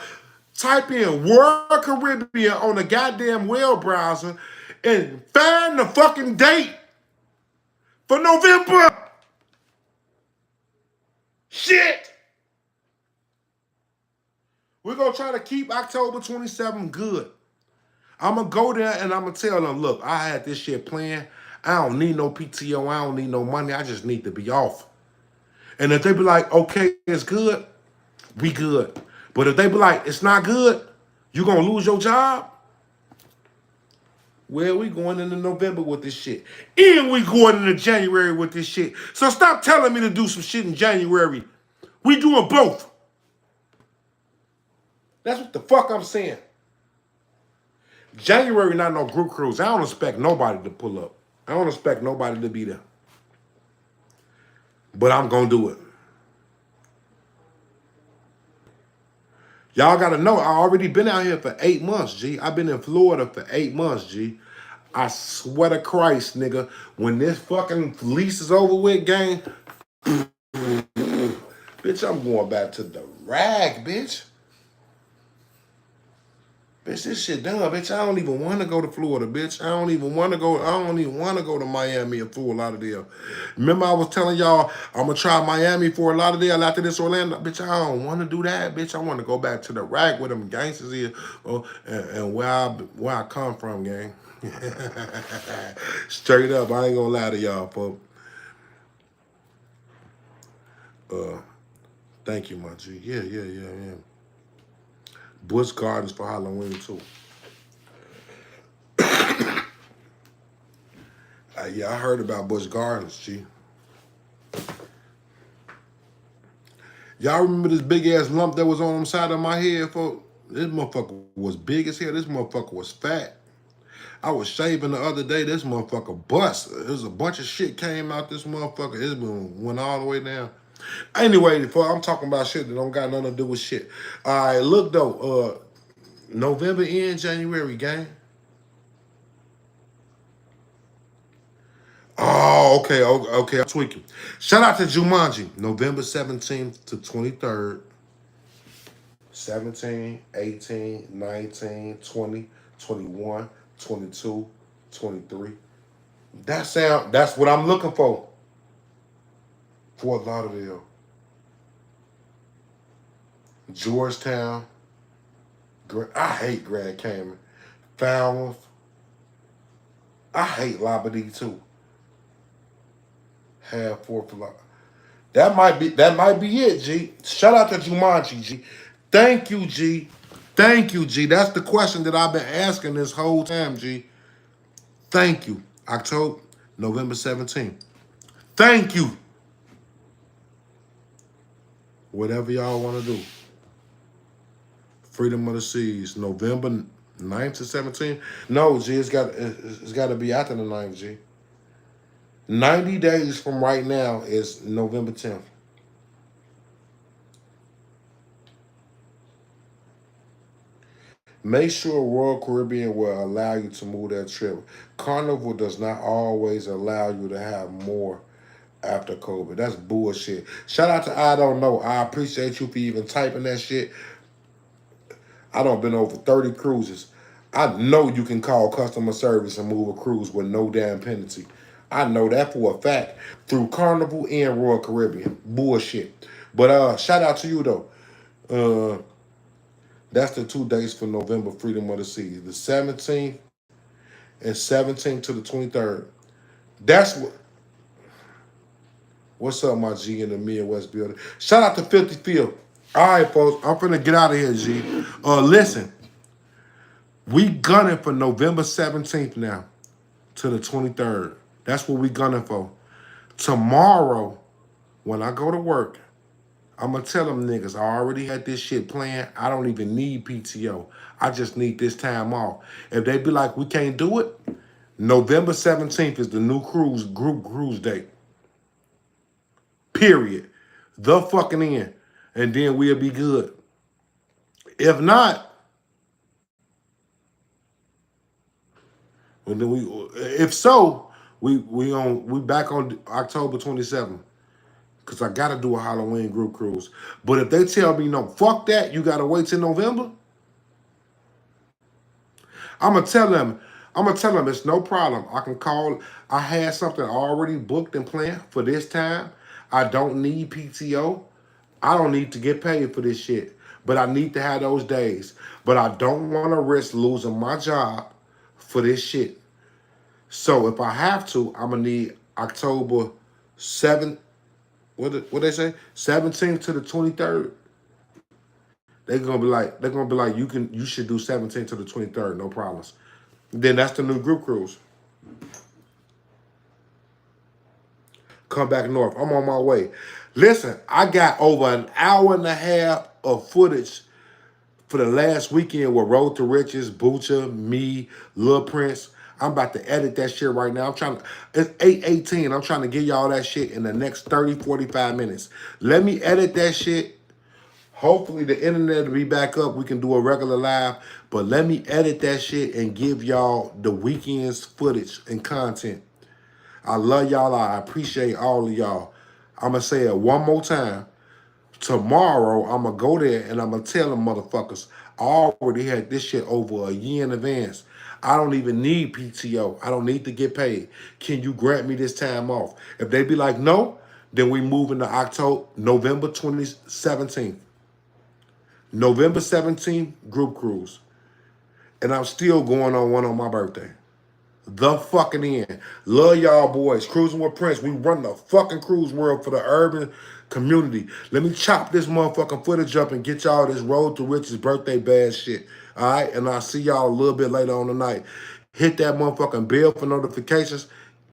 type in World Caribbean on the goddamn web browser, and find the fucking date for November. Shit! We're gonna try to keep October 27th good. I'm gonna go there and I'm gonna tell them, look, I had this shit planned. I don't need no PTO. I don't need no money. I just need to be off. And if they be like, okay, it's good, we good. But if they be like, it's not good, you gonna lose your job. Well, we going into November with this shit. And we going into January with this shit. So stop telling me to do some shit in January. We doing both. That's what the fuck I'm saying. January not no group cruise. I don't expect nobody to pull up. I don't expect nobody to be there. But I'm gonna do it. Y'all gotta know I already been out here for 8 months, G. I've been in Florida for 8 months, G. I swear to Christ, nigga, when this fucking lease is over with, gang, bitch, I'm going back to the rag, bitch. Bitch, this shit done, bitch. I don't even want to go to Florida, bitch. I don't even want to go. I don't even want to go to Miami or Fort Lauderdale. Remember, I was telling y'all I'm gonna try Miami for Lauderdale after this Orlando, bitch. I don't want to do that, bitch. I want to go back to the rack where them gangsters here, and where I come from, gang. Straight up, I ain't gonna lie to y'all, folks. Uh, Thank you, my G. Yeah. Busch Gardens for Halloween too. Yeah, I heard about Busch Gardens, G. Y'all remember this big ass lump that was on the side of my head, folks? This motherfucker was big as hell. This motherfucker was fat. I was shaving the other day. This motherfucker bust. There's a bunch of shit came out this motherfucker. It's been went all the way down. Anyway, I'm talking about shit that don't got nothing to do with shit. All right, look though. November end, January, gang. Oh, okay. I'm tweaking. Shout out to Jumanji, November 17th to 23rd. 17, 18, 19, 20, 21, 22, 23. That's what I'm looking for. Fort Lauderdale, Georgetown. I hate Grand Cayman. Falmouth. I hate Labadee too. Half Fourth of Lauderdale. That might be it, G. Shout out to Jumanji, G. Thank you, G. Thank you, G. That's the question that I've been asking this whole time, G. Thank you. October, November 17th. Thank you. Whatever y'all want to do. Freedom of the Seas, November 9th to 17th. No, G, it's got to be after the 9th, G. 90 days from right now is November 10th. Make sure Royal Caribbean will allow you to move that trip. Carnival does not always allow you to have more after COVID. That's bullshit. Shout out to I Don't Know. I appreciate you for even typing that shit. I done been over 30 cruises. I know you can call customer service and move a cruise with no damn penalty. I know that for a fact through Carnival and Royal Caribbean. Bullshit. But shout out to you though. Uh, that's the 2 days for November Freedom of the Seas. The 17th and 17th to the 23rd. That's what. What's up, my G in the Midwest building? Shout out to 50 Field. All right, folks. I'm finna get out of here, G. Listen. We gunning for November 17th now to the 23rd. That's what we gunning for. Tomorrow, when I go to work, I'm going to tell them niggas, I already had this shit planned. I don't even need PTO. I just need this time off. If they be like, we can't do it, November 17th is the new group cruise date. Period. The fucking end. And then we'll be good. If not, and then if so, we back on October 27th. Cause I gotta do a Halloween group cruise. But if they tell me no, fuck that, you gotta wait till November. I'm gonna tell them it's no problem. I can call. I had something already booked and planned for this time. I don't need PTO. I don't need to get paid for this shit. But I need to have those days. But I don't want to risk losing my job for this shit. So if I have to, I'm gonna need October 7th. What they say? 17th to the 23rd. They're gonna be like you should do 17th to the 23rd, no problems. Then that's the new group cruise. Come back north. I'm on my way. Listen, I got over an hour and a half of footage for the last weekend with Road to Riches, Bucha, me, Lil Prince. I'm about to edit that shit right now. It's 8:18. I'm trying to get y'all that shit in the next 30, 45 minutes. Let me edit that shit. Hopefully the internet will be back up. We can do a regular live. But let me edit that shit and give y'all the weekend's footage and content. I love y'all. I appreciate all of y'all. I'm going to say it one more time. Tomorrow, I'm going to go there and I'm going to tell them motherfuckers, I already had this shit over a year in advance. I don't even need PTO. I don't need to get paid. Can you grant me this time off? If they be like, no, then we move into November 2017. November 17th, group cruise. And I'm still going on one on my birthday. The fucking end. Love y'all boys. Cruising with Prince. We run the fucking cruise world for the urban community. Let me chop this motherfucking footage up and get y'all this Road to Riches birthday bad shit. All right? And I'll see y'all a little bit later on tonight. Hit that motherfucking bell for notifications.